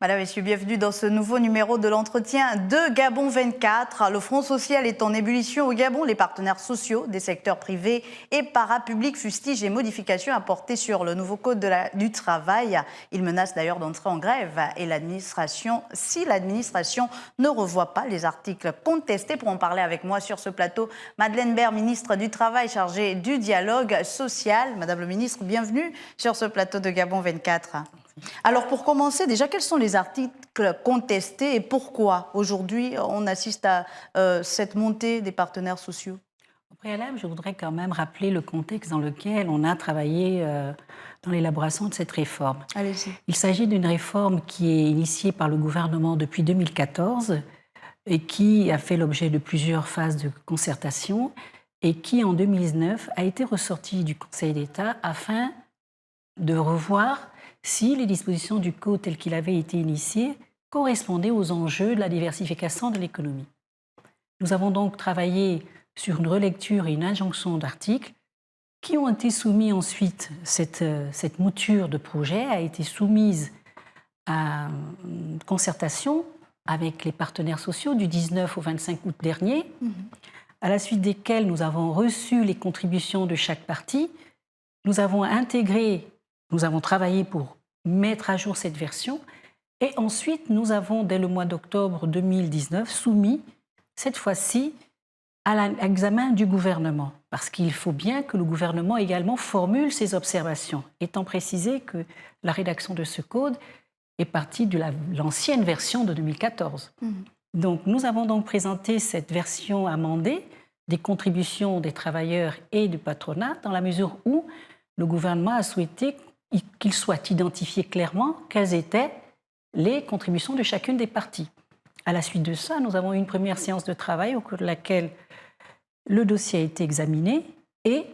Madame, Messieurs, bienvenue dans ce nouveau numéro de l'entretien de Gabon 24. Le Front social est en ébullition au Gabon. Les partenaires sociaux des secteurs privés et parapublics fustigent les modifications apportées sur le nouveau code du travail. Ils menacent d'ailleurs d'entrer en grève et si l'administration ne revoit pas les articles contestés. Pour en parler avec moi sur ce plateau, Madeleine Baird, ministre du Travail chargée du dialogue social. Madame le ministre, bienvenue sur ce plateau de Gabon 24. Alors pour commencer, déjà, quels sont les articles contestés et pourquoi aujourd'hui on assiste à cette montée des partenaires sociaux? Au préalable, je voudrais quand même rappeler le contexte dans lequel on a travaillé dans l'élaboration de cette réforme. Allez-y. Il s'agit d'une réforme qui est initiée par le gouvernement depuis 2014 et qui a fait l'objet de plusieurs phases de concertation et qui, en 2019, a été ressortie du Conseil d'État afin de revoir si les dispositions du Code tel qu'il avait été initié correspondaient aux enjeux de la diversification de l'économie. Nous avons donc travaillé sur une relecture et une injonction d'articles qui ont été soumis ensuite. Cette mouture de projet a été soumise à une concertation avec les partenaires sociaux du 19 au 25 août dernier, à la suite desquelles nous avons reçu les contributions de chaque partie. Nous avons travaillé pour mettre à jour cette version et ensuite nous avons, dès le mois d'octobre 2019, soumis cette fois-ci à l'examen du gouvernement, parce qu'il faut bien que le gouvernement également formule ses observations, étant précisé que la rédaction de ce code est partie de l'ancienne version de 2014. Donc nous avons donc présenté cette version amendée des contributions des travailleurs et du patronat, dans la mesure où le gouvernement a souhaité qu'il soit identifié clairement quelles étaient les contributions de chacune des parties. À la suite de ça, nous avons eu une première séance de travail au cours de laquelle le dossier a été examiné et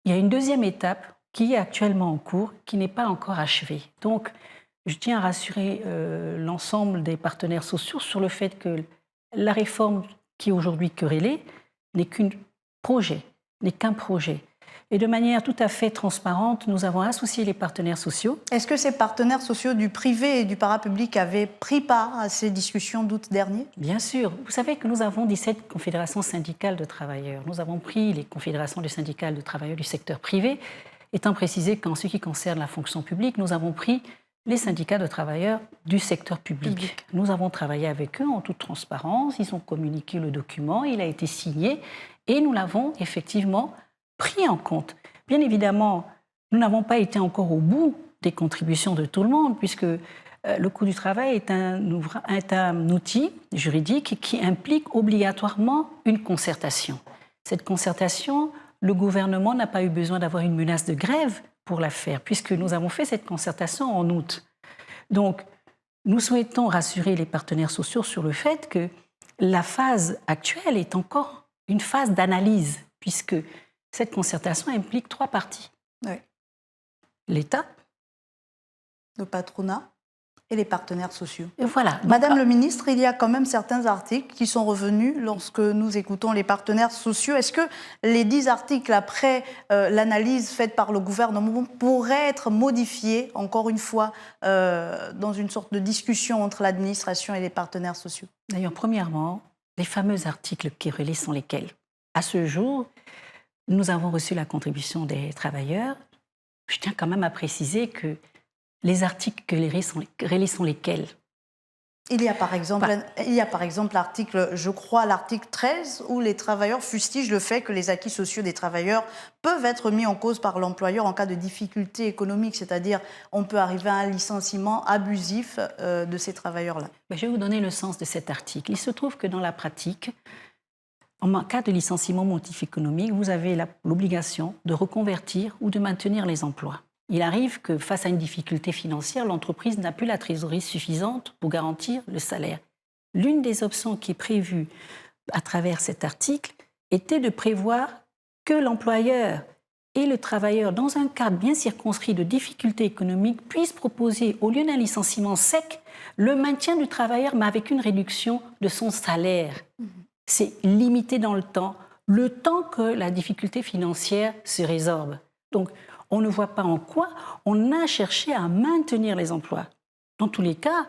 il y a une deuxième étape qui est actuellement en cours, qui n'est pas encore achevée. Donc, je tiens à rassurer l'ensemble des partenaires sociaux sur le fait que la réforme qui est aujourd'hui querellée n'est qu'un projet. Et de manière tout à fait transparente, nous avons associé les partenaires sociaux. Est-ce que ces partenaires sociaux du privé et du parapublic avaient pris part à ces discussions d'août dernier? Bien sûr. Vous savez que nous avons 17 confédérations syndicales de travailleurs. Nous avons pris les confédérations syndicales de travailleurs du secteur privé, étant précisé qu'en ce qui concerne la fonction publique, nous avons pris les syndicats de travailleurs du secteur public. Nous avons travaillé avec eux en toute transparence. Ils ont communiqué le document, il a été signé et nous l'avons effectivement pris en compte. Bien évidemment, nous n'avons pas été encore au bout des contributions de tout le monde, puisque le Code du travail est un outil juridique qui implique obligatoirement une concertation. Cette concertation, le gouvernement n'a pas eu besoin d'avoir une menace de grève pour la faire, puisque nous avons fait cette concertation en août. Donc, nous souhaitons rassurer les partenaires sociaux sur le fait que la phase actuelle est encore une phase d'analyse, puisque cette concertation implique 3 parties. Oui. L'État, le patronat et les partenaires sociaux. Et voilà. Madame le ministre, il y a quand même certains articles qui sont revenus lorsque nous écoutons les partenaires sociaux. Est-ce que les 10 articles après l'analyse faite par le gouvernement pourraient être modifiés, encore une fois, dans une sorte de discussion entre l'administration et les partenaires sociaux? D'ailleurs, premièrement, les fameux articles querellés sont lesquels? À ce jour, nous avons reçu la contribution des travailleurs. Je tiens quand même à préciser que les articles querellés sont lesquels? Il y a par exemple l'article, je crois, l'article 13, où les travailleurs fustigent le fait que les acquis sociaux des travailleurs peuvent être mis en cause par l'employeur en cas de difficultés économiques, c'est-à-dire on peut arriver à un licenciement abusif de ces travailleurs-là. Je vais vous donner le sens de cet article. Il se trouve que dans la pratique, en cas de licenciement motif économique, vous avez l'obligation de reconvertir ou de maintenir les emplois. Il arrive que face à une difficulté financière, l'entreprise n'a plus la trésorerie suffisante pour garantir le salaire. L'une des options qui est prévue à travers cet article était de prévoir que l'employeur et le travailleur, dans un cadre bien circonscrit de difficultés économiques, puissent proposer, au lieu d'un licenciement sec, le maintien du travailleur, mais avec une réduction de son salaire. c'est limité dans le temps que la difficulté financière se résorbe. Donc, on ne voit pas en quoi on a cherché à maintenir les emplois. Dans tous les cas,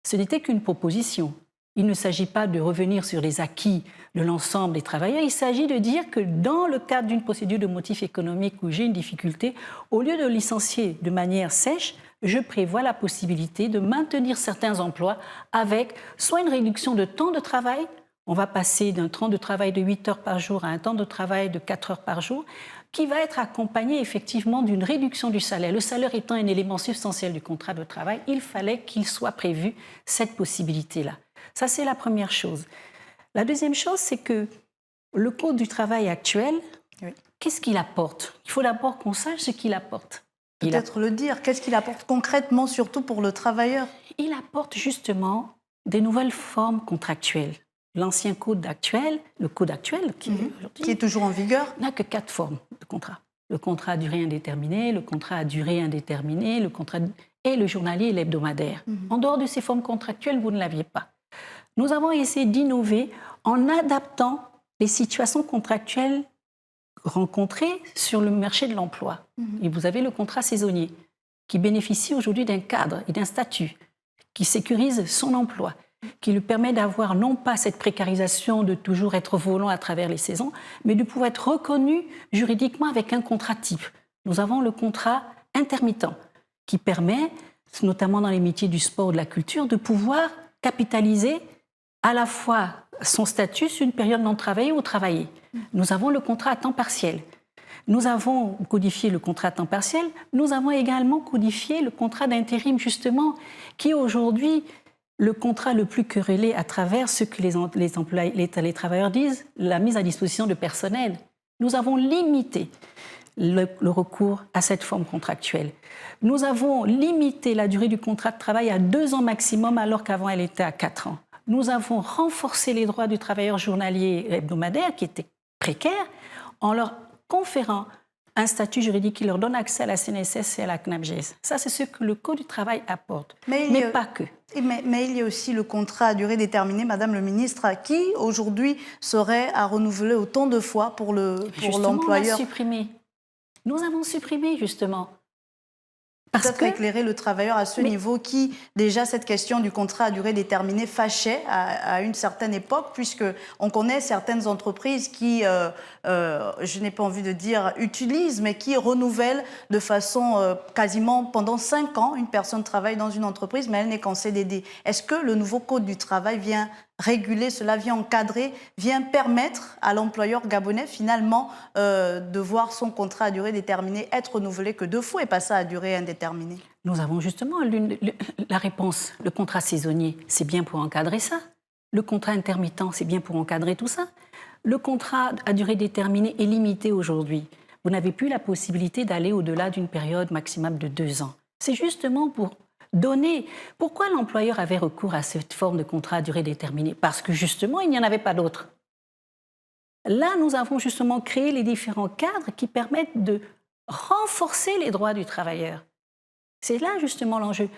ce n'était qu'une proposition. Il ne s'agit pas de revenir sur les acquis de l'ensemble des travailleurs. Il s'agit de dire que dans le cadre d'une procédure de motif économique où j'ai une difficulté, au lieu de licencier de manière sèche, je prévois la possibilité de maintenir certains emplois avec soit une réduction de temps de travail. On va passer d'un temps de travail de 8 heures par jour à un temps de travail de 4 heures par jour, qui va être accompagné effectivement d'une réduction du salaire. Le salaire étant un élément substantiel du contrat de travail, il fallait qu'il soit prévu cette possibilité-là. Ça, c'est la première chose. La deuxième chose, c'est que le Code du travail actuel, qu'est-ce qu'il apporte? Il faut d'abord qu'on sache ce qu'il apporte. Peut-être le dire. Qu'est-ce qu'il apporte concrètement, surtout pour le travailleur? Il apporte justement des nouvelles formes contractuelles. L'ancien code actuel, le code actuel, qui est toujours en vigueur, n'a que 4 formes de contrat. Le contrat à durée indéterminée, le contrat à durée indéterminée, et le journalier et l'hebdomadaire. En dehors de ces formes contractuelles, vous ne l'aviez pas. Nous avons essayé d'innover en adaptant les situations contractuelles rencontrées sur le marché de l'emploi. Et vous avez le contrat saisonnier, qui bénéficie aujourd'hui d'un cadre et d'un statut, qui sécurise son emploi, qui lui permet d'avoir non pas cette précarisation de toujours être volant à travers les saisons, mais de pouvoir être reconnu juridiquement avec un contrat type. Nous avons le contrat intermittent, qui permet, notamment dans les métiers du sport ou de la culture, de pouvoir capitaliser à la fois son statut sur une période non travaillée ou travaillée. Nous avons le contrat à temps partiel. Nous avons codifié le contrat à temps partiel. Nous avons également codifié le contrat d'intérim, justement, qui est aujourd'hui le contrat le plus querellé à travers ce que les travailleurs disent, la mise à disposition de personnel. Nous avons limité le recours à cette forme contractuelle. Nous avons limité la durée du contrat de travail à 2 ans maximum, alors qu'avant elle était à 4 ans. Nous avons renforcé les droits du travailleur journalier et hebdomadaire, qui étaient précaires, en leur conférant un statut juridique qui leur donne accès à la CNSS et à la CNAPJS. Ça, c'est ce que le Code du travail apporte, mais pas que. Mais il y a aussi le contrat à durée déterminée, Madame le ministre, qui aujourd'hui serait à renouveler autant de fois pour l'employeur. Nous avons supprimé, justement. Peut-être éclairer le travailleur à ce niveau qui, déjà, cette question du contrat à durée déterminée fâchait à une certaine époque, puisqu'on connaît certaines entreprises qui, je n'ai pas envie de dire utilisent, mais qui renouvellent de façon quasiment pendant 5 ans. Une personne travaille dans une entreprise, mais elle n'est qu'en CDD. Est-ce que le nouveau Code du travail vient réguler cela, vient encadrer, vient permettre à l'employeur gabonais finalement de voir son contrat à durée déterminée être renouvelé que 2 fois et pas ça à durée indéterminée? Nous avons justement la réponse. Le contrat saisonnier, c'est bien pour encadrer ça. Le contrat intermittent, c'est bien pour encadrer tout ça. Le contrat à durée déterminée est limité aujourd'hui. Vous n'avez plus la possibilité d'aller au-delà d'une période maximale de 2 ans. C'est justement pour donner. Pourquoi l'employeur avait recours à cette forme de contrat à durée déterminée? Parce que justement, il n'y en avait pas d'autre. Là, nous avons justement créé les différents cadres qui permettent de renforcer les droits du travailleur. C'est là justement l'enjeu.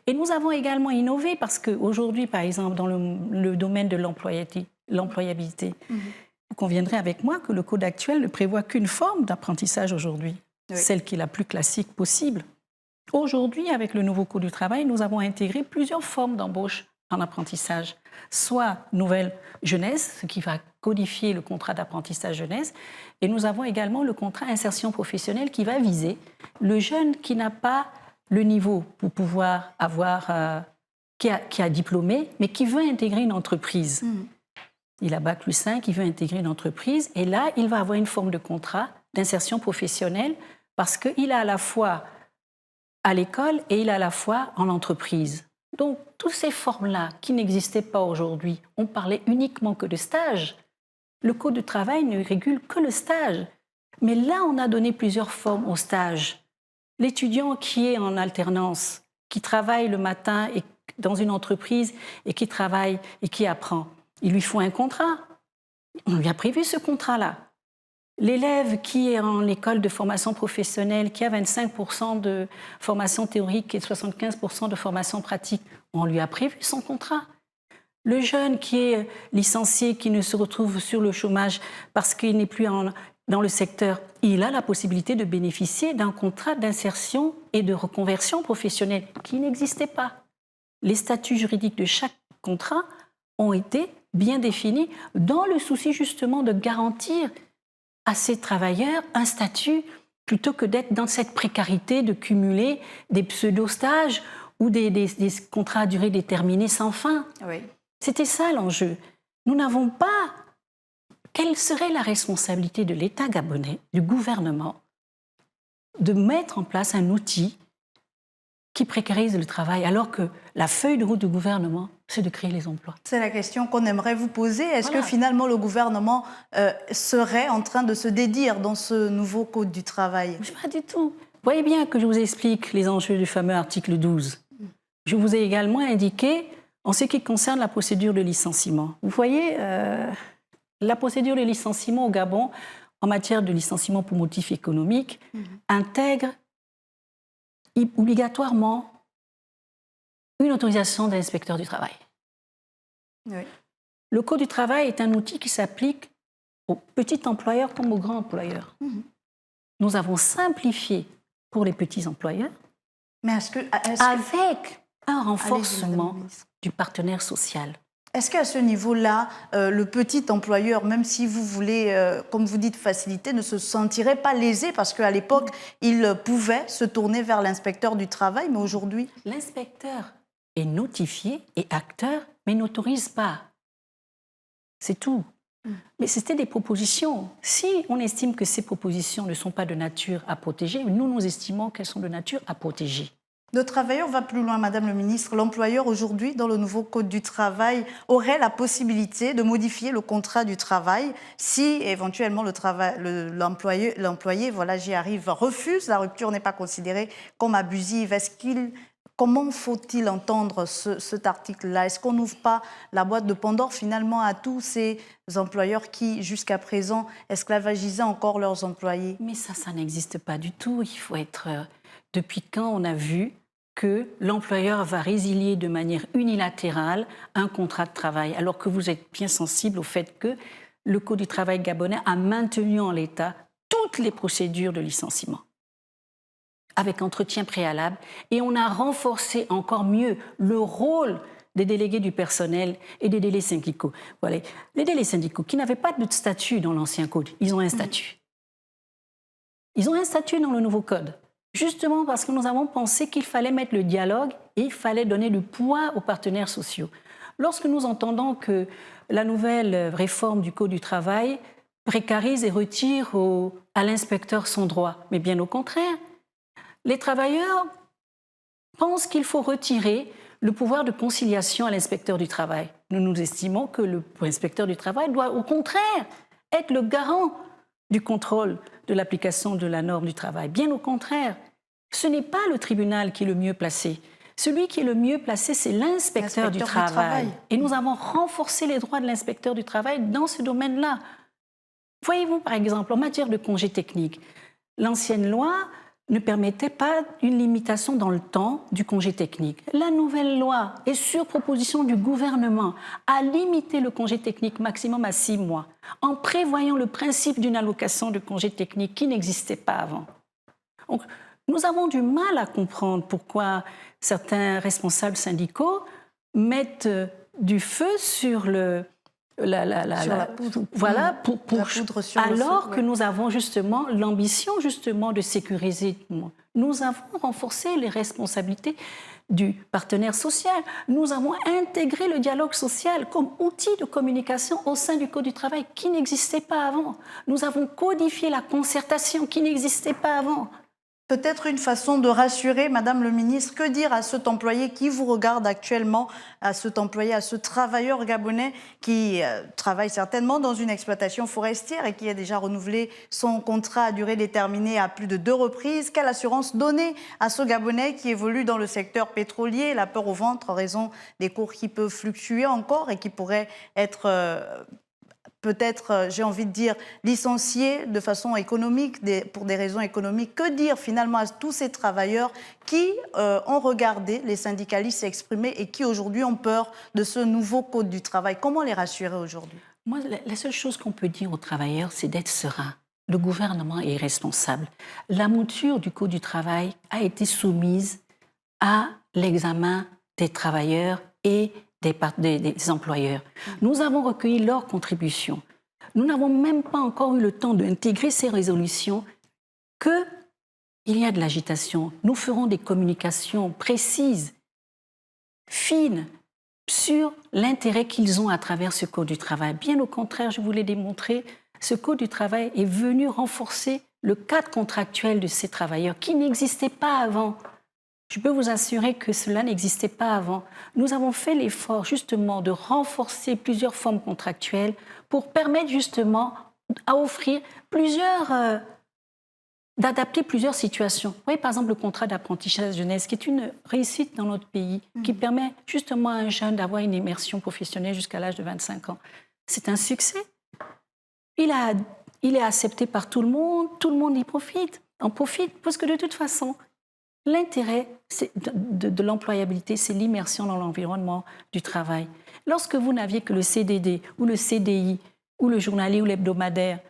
Et nous avons également innové parce qu'aujourd'hui, par exemple, dans le domaine de l'employabilité, vous conviendrez avec moi que le code actuel ne prévoit qu'une forme d'apprentissage aujourd'hui, celle qui est la plus classique possible. Aujourd'hui, avec le nouveau Code du travail, nous avons intégré plusieurs formes d'embauche en apprentissage. Soit nouvelle jeunesse, ce qui va codifier le contrat d'apprentissage jeunesse, et nous avons également le contrat insertion professionnelle qui va viser le jeune qui n'a pas le niveau pour pouvoir avoir, qui a diplômé, mais qui veut intégrer une entreprise. Il a Bac+5, il veut intégrer une entreprise, et là, il va avoir une forme de contrat d'insertion professionnelle parce qu'il a à la fois à l'école et il a à la fois en entreprise. Donc, toutes ces formes-là qui n'existaient pas aujourd'hui, on parlait uniquement que de stage. Le Code du travail ne régule que le stage. Mais là, on a donné plusieurs formes au stage. L'étudiant qui est en alternance, qui travaille le matin dans une entreprise et qui travaille et qui apprend, il lui faut un contrat. On lui a prévu ce contrat-là. L'élève qui est en école de formation professionnelle, qui a 25% de formation théorique et 75% de formation pratique, on lui a prévu son contrat. Le jeune qui est licencié, qui ne se retrouve sur le chômage parce qu'il n'est plus dans le secteur, il a la possibilité de bénéficier d'un contrat d'insertion et de reconversion professionnelle qui n'existait pas. Les statuts juridiques de chaque contrat ont été bien définis dans le souci justement de garantir à ces travailleurs un statut plutôt que d'être dans cette précarité de cumuler des pseudo-stages ou des contrats à durée déterminée sans fin. Oui. C'était ça l'enjeu. Nous n'avons pas... Quelle serait la responsabilité de l'État gabonais, du gouvernement, de mettre en place un outil qui précarise le travail, alors que la feuille de route du gouvernement, c'est de créer les emplois? C'est la question qu'on aimerait vous poser. Est-ce Voilà. que finalement le gouvernement serait en train de se dédire dans ce nouveau Code du travail? Pas du tout. Vous voyez bien que je vous explique les enjeux du fameux article 12. Je vous ai également indiqué en ce qui concerne la procédure de licenciement. Vous voyez, la procédure de licenciement au Gabon, en matière de licenciement pour motif économique, intègre obligatoirement une autorisation de l'inspecteur du travail. Oui. Le Code du travail est un outil qui s'applique aux petits employeurs comme aux grands employeurs. Nous avons simplifié pour les petits employeurs, Mais avec un renforcement Madame la ministre. du partenaire social. Est-ce qu'à ce niveau-là, le petit employeur, même si vous voulez, comme vous dites, faciliter, ne se sentirait pas lésé parce qu'à l'époque, il pouvait se tourner vers l'inspecteur du travail, mais aujourd'hui... L'inspecteur est notifié et acteur, mais n'autorise pas. C'est tout. Mais c'était des propositions. Si on estime que ces propositions ne sont pas de nature à protéger, nous estimons qu'elles sont de nature à protéger. Le travailleur va plus loin, Madame le ministre. L'employeur, aujourd'hui, dans le nouveau Code du travail, aurait la possibilité de modifier le contrat du travail si, éventuellement, l'employé, voilà, j'y arrive, refuse. La rupture n'est pas considérée comme abusive. Comment faut-il entendre cet article-là? Est-ce qu'on n'ouvre pas la boîte de Pandore, finalement, à tous ces employeurs qui, jusqu'à présent, esclavagisaient encore leurs employés? Mais ça n'existe pas du tout. Il faut être... Depuis quand on a vu que l'employeur va résilier de manière unilatérale un contrat de travail, alors que vous êtes bien sensible au fait que le Code du travail gabonais a maintenu en l'état toutes les procédures de licenciement, avec entretien préalable, et on a renforcé encore mieux le rôle des délégués du personnel et des délégués syndicaux. Voilà. Les délégués syndicaux qui n'avaient pas de statut dans l'ancien code, ils ont un statut. Ils ont un statut dans le nouveau code. Justement parce que nous avons pensé qu'il fallait mettre le dialogue et il fallait donner du poids aux partenaires sociaux. Lorsque nous entendons que la nouvelle réforme du Code du travail précarise et retire à l'inspecteur son droit, mais bien au contraire, les travailleurs pensent qu'il faut retirer le pouvoir de conciliation à l'inspecteur du travail. Nous estimons que l'inspecteur du travail doit au contraire être le garant du contrôle de l'application de la norme du travail. Bien au contraire, ce n'est pas le tribunal qui est le mieux placé. Celui qui est le mieux placé, c'est l'inspecteur du travail. Et nous avons renforcé les droits de l'inspecteur du travail dans ce domaine-là. Voyez-vous, par exemple, en matière de congés techniques, l'ancienne loi ne permettait pas une limitation dans le temps du congé technique. La nouvelle loi, et sur proposition du gouvernement, a limité le congé technique maximum à 6 mois, en prévoyant le principe d'une allocation de congé technique qui n'existait pas avant. Donc, nous avons du mal à comprendre pourquoi certains responsables syndicaux mettent du feu sur la poudre. Voilà, alors que nous avons justement l'ambition de sécuriser. Nous avons renforcé les responsabilités du partenaire social. Nous avons intégré le dialogue social comme outil de communication au sein du Code du travail qui n'existait pas avant. Nous avons codifié la concertation qui n'existait pas avant. Peut-être une façon de rassurer, Madame le ministre, que dire à cet employé qui vous regarde actuellement, à cet employé, à ce travailleur gabonais qui travaille certainement dans une exploitation forestière et qui a déjà renouvelé son contrat à durée déterminée à plus de 2 reprises. Quelle assurance donner à ce Gabonais qui évolue dans le secteur pétrolier, la peur au ventre en raison des cours qui peuvent fluctuer encore et qui pourraient être peut-être, j'ai envie de dire, licenciés de façon économique, pour des raisons économiques. Que dire finalement à tous ces travailleurs qui ont regardé les syndicalistes s'exprimer et qui aujourd'hui ont peur de ce nouveau code du travail? Comment les rassurer aujourd'hui? Moi, la seule chose qu'on peut dire aux travailleurs, c'est d'être serein. Le gouvernement est responsable. La mouture du code du travail a été soumise à l'examen des travailleurs et des employeurs. Nous avons recueilli leurs contributions. Nous n'avons même pas encore eu le temps d'intégrer ces résolutions qu'il y a de l'agitation. Nous ferons des communications précises, fines, sur l'intérêt qu'ils ont à travers ce code du travail. Bien au contraire, je vous l'ai démontré, ce code du travail est venu renforcer le cadre contractuel de ces travailleurs qui n'existait pas avant. Je peux vous assurer que cela n'existait pas avant. Nous avons fait l'effort justement de renforcer plusieurs formes contractuelles pour permettre justement à offrir d'adapter plusieurs situations. Vous voyez par exemple le contrat d'apprentissage jeunesse qui est une réussite dans notre pays, qui permet justement à un jeune d'avoir une immersion professionnelle jusqu'à l'âge de 25 ans. C'est un succès. Il est accepté par tout le monde y profite, en profite, parce que de toute façon, l'intérêt de l'employabilité, c'est l'immersion dans l'environnement du travail. Lorsque vous n'aviez que le CDD ou le CDI ou le journalier ou l'hebdomadaire,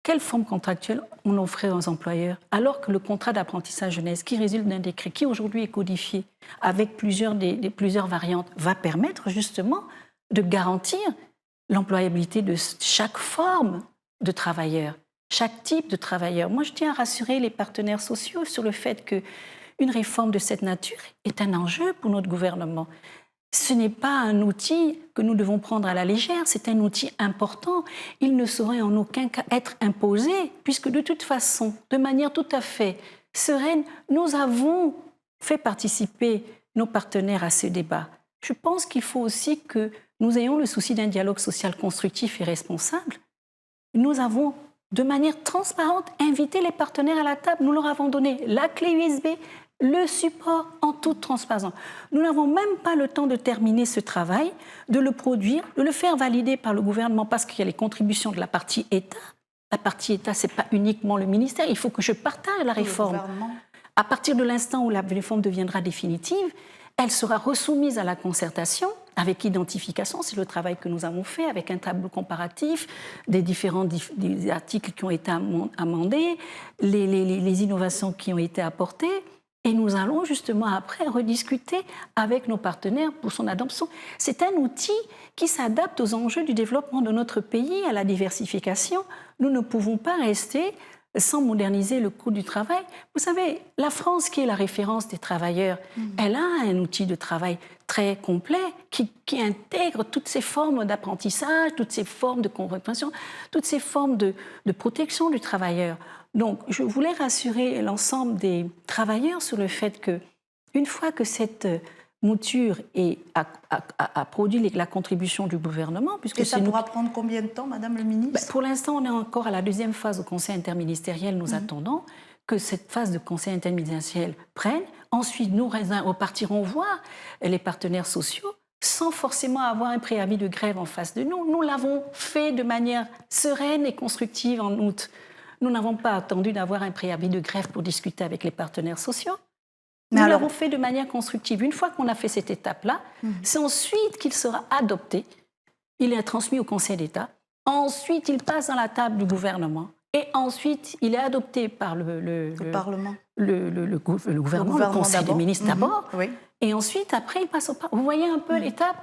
quelle forme contractuelle on offrait aux employeurs? Alors que le contrat d'apprentissage jeunesse, qui résulte d'un décret qui aujourd'hui est codifié avec plusieurs variantes, va permettre justement de garantir l'employabilité de chaque forme de travailleur, chaque type de travailleur. Moi, je tiens à rassurer les partenaires sociaux sur le fait qu'une réforme de cette nature est un enjeu pour notre gouvernement. Ce n'est pas un outil que nous devons prendre à la légère, c'est un outil important. Il ne saurait en aucun cas être imposé, puisque de toute façon, de manière tout à fait sereine, nous avons fait participer nos partenaires à ce débat. Je pense qu'il faut aussi que nous ayons le souci d'un dialogue social constructif et responsable. Nous avons, de manière transparente, invité les partenaires à la table. Nous leur avons donné la clé USB, le support en toute transparence. Nous n'avons même pas le temps de terminer ce travail, de le produire, de le faire valider par le gouvernement parce qu'il y a les contributions de la partie État. La partie État, ce n'est pas uniquement le ministère. Il faut que je partage la réforme. À partir de l'instant où la réforme deviendra définitive, elle sera resoumise à la concertation avec identification. C'est le travail que nous avons fait avec un tableau comparatif des différents des articles qui ont été amendés, les innovations qui ont été apportées. Et nous allons justement après rediscuter avec nos partenaires pour son adoption. C'est un outil qui s'adapte aux enjeux du développement de notre pays, à la diversification. Nous ne pouvons pas rester sans moderniser le coût du travail. Vous savez, la France, qui est la référence des travailleurs, elle a un outil de travail très complet qui intègre toutes ces formes d'apprentissage, toutes ces formes de compréhension, toutes ces formes de protection du travailleur. Donc, je voulais rassurer l'ensemble des travailleurs sur le fait qu'une fois que cette mouture a produit la contribution du gouvernement... Et ça pourra prendre combien de temps, Madame le ministre? Pour l'instant, on est encore à la deuxième phase au Conseil interministériel. Nous attendons que cette phase de Conseil interministériel prenne. Ensuite, nous repartirons voir les partenaires sociaux sans forcément avoir un préavis de grève en face de nous. Nous l'avons fait de manière sereine et constructive en août. Nous n'avons pas attendu d'avoir un préavis de grève pour discuter avec les partenaires sociaux. Nous l'avons fait de manière constructive. Une fois qu'on a fait cette étape-là, c'est ensuite qu'il sera adopté. Il est transmis au Conseil d'État. Ensuite, il passe dans la table du gouvernement. Et ensuite, il est adopté par le Parlement. Le gouvernement, le Conseil des ministres d'abord. Oui. Et ensuite, après, il passe au Parlement. Vous voyez un peu l'étape?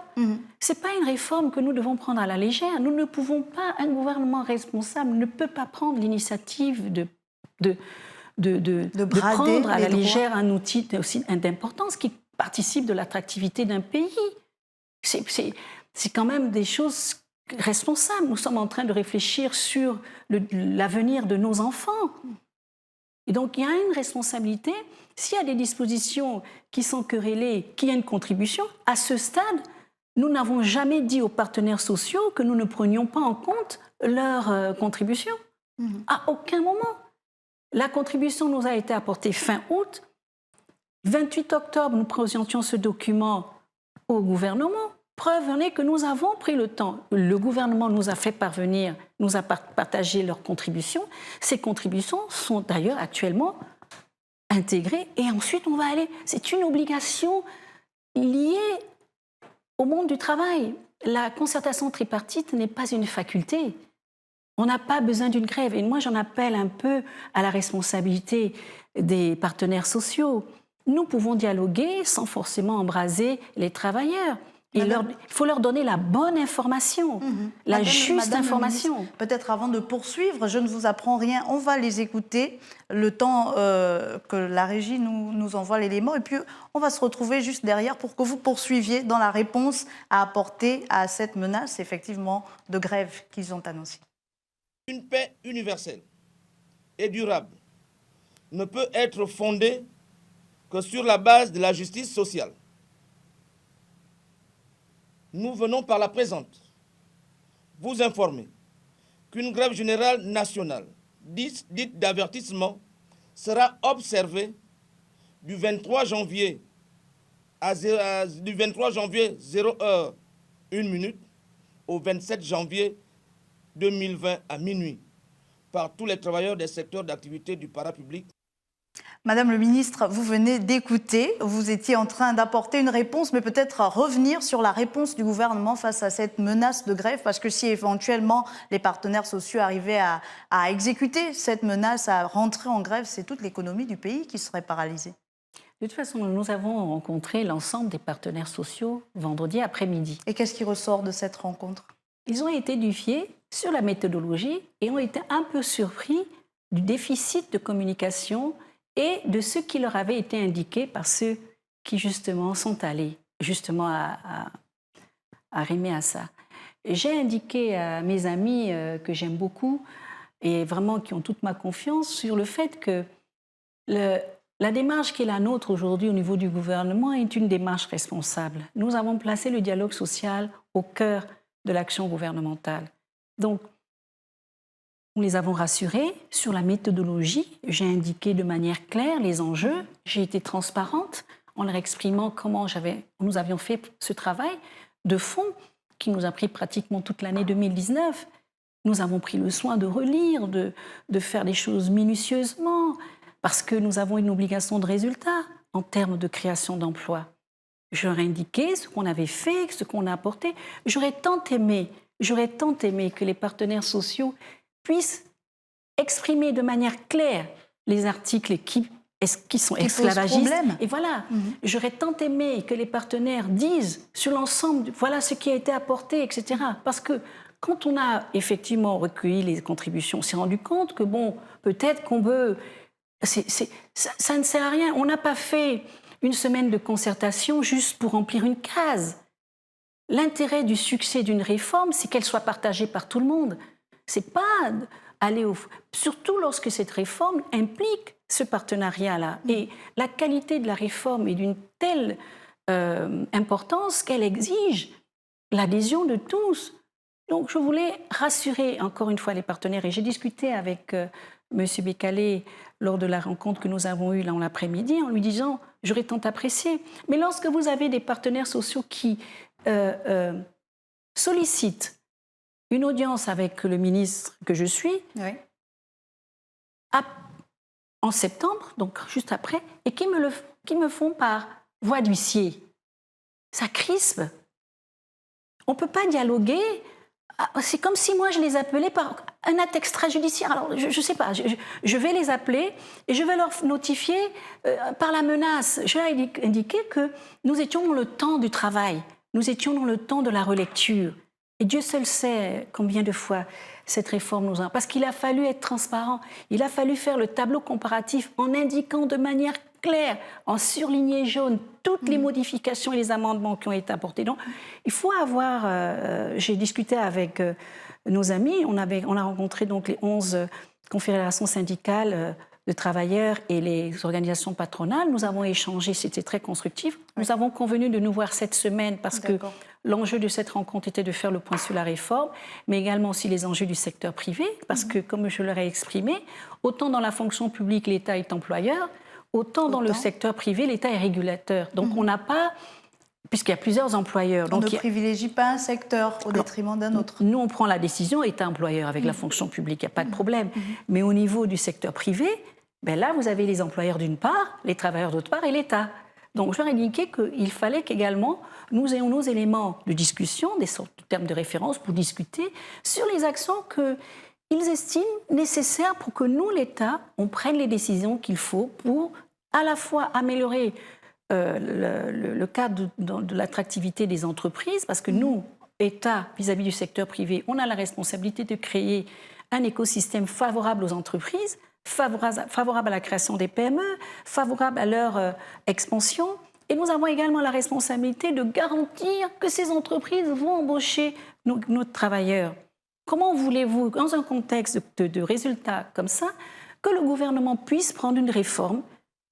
Ce n'est pas une réforme que nous devons prendre à la légère. Nous ne pouvons pas, un gouvernement responsable ne peut pas prendre l'initiative de prendre à la légère un outil aussi d'importance qui participe de l'attractivité d'un pays. C'est quand même des choses responsables. Nous sommes en train de réfléchir sur l'avenir de nos enfants. Et donc, il y a une responsabilité. S'il y a des dispositions qui sont querellées, qu'il y a une contribution, à ce stade, nous n'avons jamais dit aux partenaires sociaux que nous ne prenions pas en compte leur contribution. À aucun moment. La contribution nous a été apportée fin août. 28 octobre, nous présentions ce document au gouvernement Preuve en est que nous avons pris le temps. Le gouvernement nous a fait parvenir, nous a partagé leurs contributions. Ces contributions sont d'ailleurs actuellement intégrées et ensuite on va aller. C'est une obligation liée au monde du travail. La concertation tripartite n'est pas une faculté. On n'a pas besoin d'une grève. Et moi, j'en appelle un peu à la responsabilité des partenaires sociaux. Nous pouvons dialoguer sans forcément embraser les travailleurs. Il faut leur donner la bonne information, la juste information. Peut-être avant de poursuivre, je ne vous apprends rien, on va les écouter le temps que la régie nous envoie l'élément et puis on va se retrouver juste derrière pour que vous poursuiviez dans la réponse à apporter à cette menace effectivement de grève qu'ils ont annoncée. Une paix universelle et durable ne peut être fondée que sur la base de la justice sociale. Nous venons par la présente vous informer qu'une grève générale nationale, dite d'avertissement, sera observée du 23 janvier du 23 janvier 0h 1 minute au 27 janvier 2020 à minuit par tous les travailleurs des secteurs d'activité du parapublic. Madame le ministre, vous venez d'écouter, vous étiez en train d'apporter une réponse, mais peut-être revenir sur la réponse du gouvernement face à cette menace de grève, parce que si éventuellement les partenaires sociaux arrivaient à exécuter cette menace, à rentrer en grève, c'est toute l'économie du pays qui serait paralysée. De toute façon, nous avons rencontré l'ensemble des partenaires sociaux vendredi après-midi. Et qu'est-ce qui ressort de cette rencontre? Ils ont été édifiés sur la méthodologie et ont été un peu surpris du déficit de communication et de ce qui leur avait été indiqué par ceux qui justement sont allés justement à rimer à ça. J'ai indiqué à mes amis que j'aime beaucoup et vraiment qui ont toute ma confiance sur le fait que la démarche qui est la nôtre aujourd'hui au niveau du gouvernement est une démarche responsable. Nous avons placé le dialogue social au cœur de l'action gouvernementale. Donc, nous les avons rassurés sur la méthodologie. J'ai indiqué de manière claire les enjeux. J'ai été transparente en leur exprimant comment nous avions fait ce travail de fond qui nous a pris pratiquement toute l'année 2019. Nous avons pris le soin de relire, de faire les choses minutieusement, parce que nous avons une obligation de résultat en termes de création d'emplois. Je leur ai indiqué ce qu'on avait fait, ce qu'on a apporté. J'aurais tant aimé que les partenaires sociaux puissent exprimer de manière claire les articles qui sont esclavagistes. Et voilà, j'aurais tant aimé que les partenaires disent sur l'ensemble, voilà ce qui a été apporté, etc. Parce que quand on a effectivement recueilli les contributions, on s'est rendu compte que bon, peut-être qu'on veut... Ça ne sert à rien. On n'a pas fait une semaine de concertation juste pour remplir une case. L'intérêt du succès d'une réforme, c'est qu'elle soit partagée par tout le monde. C'est pas aller au... Surtout lorsque cette réforme implique ce partenariat-là. Et la qualité de la réforme est d'une telle importance qu'elle exige l'adhésion de tous. Donc je voulais rassurer encore une fois les partenaires. Et j'ai discuté avec M. Bécalé lors de la rencontre que nous avons eue là en l'après-midi en lui disant « j'aurais tant apprécié ». Mais lorsque vous avez des partenaires sociaux qui sollicitent une audience avec le ministre que je suis, oui, en septembre, donc juste après, et qui me font par voie d'huissier. Ça crispe. On ne peut pas dialoguer. C'est comme si moi je les appelais par un acte extrajudiciaire. Alors je ne sais pas, je vais les appeler et je vais leur notifier par la menace. Je leur ai indiqué que nous étions dans le temps du travail, nous étions dans le temps de la relecture. Et Dieu seul sait combien de fois cette réforme nous a... Parce qu'il a fallu être transparent, il a fallu faire le tableau comparatif en indiquant de manière claire, en surligné jaune, toutes les modifications et les amendements qui ont été apportés. Donc, il faut avoir... j'ai discuté avec nos amis, on a rencontré donc les 11 confédérations syndicales de travailleurs et les organisations patronales. Nous avons échangé, c'était très constructif. Nous avons convenu de nous voir cette semaine parce que l'enjeu de cette rencontre était de faire le point sur la réforme, mais également aussi les enjeux du secteur privé, parce que, comme je leur ai exprimé, autant dans la fonction publique, l'État est employeur, autant dans le secteur privé, l'État est régulateur. Donc on n'a pas puisqu'il y a plusieurs employeurs. On Donc, ne privilégie pas un secteur au détriment d'un autre. Nous, on prend la décision, État-employeur, avec la fonction publique, il n'y a pas de problème. Mais au niveau du secteur privé, ben là, vous avez les employeurs d'une part, les travailleurs d'autre part et l'État. Donc, je leur ai indiqué qu'il fallait qu'également nous ayons nos éléments de discussion, des sortes de termes de référence pour discuter sur les actions qu'ils estiment nécessaires pour que nous, l'État, on prenne les décisions qu'il faut pour à la fois améliorer le cadre de l'attractivité des entreprises, parce que nous, État, vis-à-vis du secteur privé, on a la responsabilité de créer un écosystème favorable aux entreprises, favorable à la création des PME, favorable à leur expansion. Et nous avons également la responsabilité de garantir que ces entreprises vont embaucher nos travailleurs. Comment voulez-vous, dans un contexte de résultats comme ça, que le gouvernement puisse prendre une réforme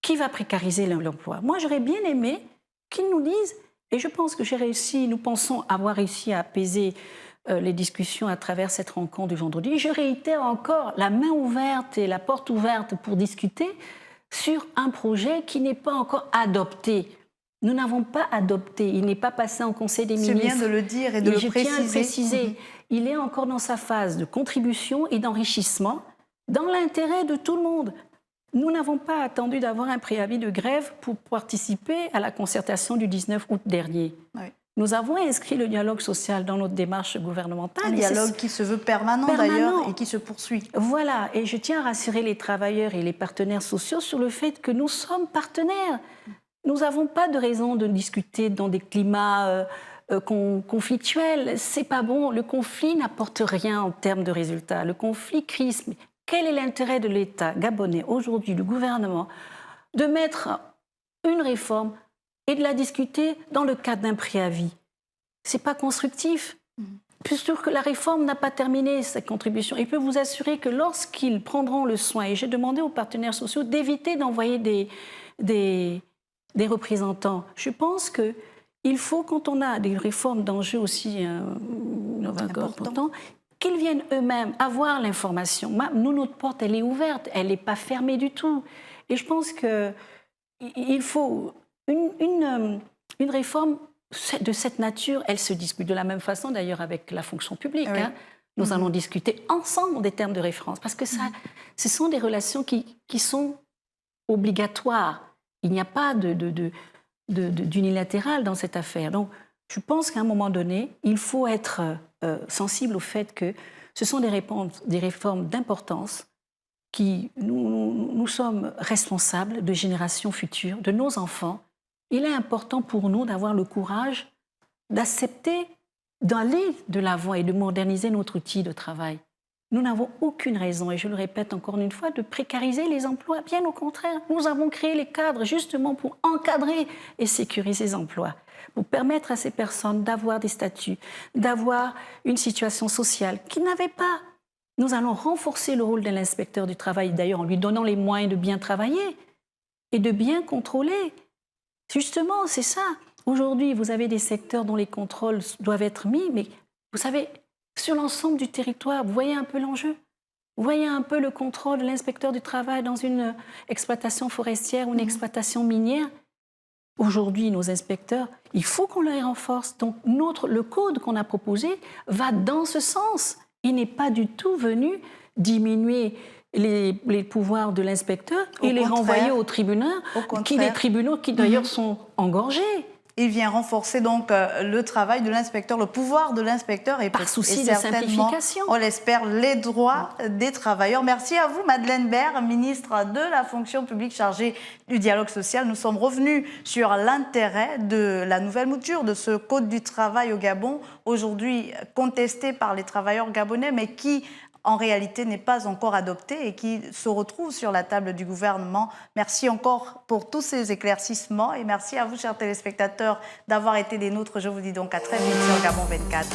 qui va précariser l'emploi? Moi, j'aurais bien aimé qu'ils nous disent, et je pense que nous pensons avoir réussi à apaiser les discussions à travers cette rencontre du vendredi. Je réitère encore la main ouverte et la porte ouverte pour discuter sur un projet qui n'est pas encore adopté. Nous n'avons pas adopté, il n'est pas passé en Conseil des ministres. C'est bien de le dire et de le préciser. Je tiens à le préciser. Il est encore dans sa phase de contribution et d'enrichissement dans l'intérêt de tout le monde. Nous n'avons pas attendu d'avoir un préavis de grève pour participer à la concertation du 19 août dernier. Oui. Nous avons inscrit le dialogue social dans notre démarche gouvernementale. Un dialogue qui se veut permanent d'ailleurs et qui se poursuit. Voilà, et je tiens à rassurer les travailleurs et les partenaires sociaux sur le fait que nous sommes partenaires. Nous n'avons pas de raison de discuter dans des climats conflictuels. C'est pas bon. Le conflit n'apporte rien en termes de résultats. Le conflit crispe. Quel est l'intérêt de l'État gabonais aujourd'hui, du gouvernement, de mettre une réforme et de la discuter dans le cadre d'un préavis? C'est pas constructif. Puisque la réforme n'a pas terminé sa contribution. Il peut vous assurer que lorsqu'ils prendront le soin, et j'ai demandé aux partenaires sociaux d'éviter d'envoyer des représentants. Je pense qu'il faut, quand on a des réformes d'enjeux aussi importants, qu'ils viennent eux-mêmes avoir l'information. Nous, notre porte, elle est ouverte, elle n'est pas fermée du tout. Et je pense qu'il faut une réforme de cette nature. Elle se discute de la même façon, d'ailleurs, avec la fonction publique. Oui. Nous allons discuter ensemble des termes de référence, parce que ce sont des relations qui sont obligatoires. Il n'y a pas d'unilatéral dans cette affaire. Donc, je pense qu'à un moment donné, il faut être sensible au fait que ce sont des réformes d'importance qui nous sommes responsables de générations futures, de nos enfants. Il est important pour nous d'avoir le courage d'accepter d'aller de l'avant et de moderniser notre outil de travail. Nous n'avons aucune raison, et je le répète encore une fois, de précariser les emplois. Bien au contraire, nous avons créé les cadres justement pour encadrer et sécuriser ces emplois, pour permettre à ces personnes d'avoir des statuts, d'avoir une situation sociale qu'ils n'avaient pas. Nous allons renforcer le rôle de l'inspecteur du travail, d'ailleurs en lui donnant les moyens de bien travailler et de bien contrôler. Justement, c'est ça. Aujourd'hui, vous avez des secteurs dont les contrôles doivent être mis, mais vous savez, sur l'ensemble du territoire, vous voyez un peu l'enjeu. Vous voyez un peu le contrôle de l'inspecteur du travail dans une exploitation forestière ou une exploitation minière. Aujourd'hui, nos inspecteurs, il faut qu'on les renforce. Donc, le code qu'on a proposé va dans ce sens. Il n'est pas du tout venu diminuer les pouvoirs de l'inspecteur et les renvoyer aux tribunaux, des tribunaux qui d'ailleurs sont engorgés. Il vient renforcer donc le travail de l'inspecteur, le pouvoir de l'inspecteur et par souci de simplification. On l'espère, les droits des travailleurs. Merci à vous, Madeleine Baird, ministre de la fonction publique chargée du dialogue social. Nous sommes revenus sur l'intérêt de la nouvelle mouture de ce code du travail au Gabon, aujourd'hui contesté par les travailleurs gabonais, mais qui en réalité n'est pas encore adopté et qui se retrouve sur la table du gouvernement. Merci encore pour tous ces éclaircissements et merci à vous, chers téléspectateurs, d'avoir été des nôtres. Je vous dis donc à très vite sur Gabon 24.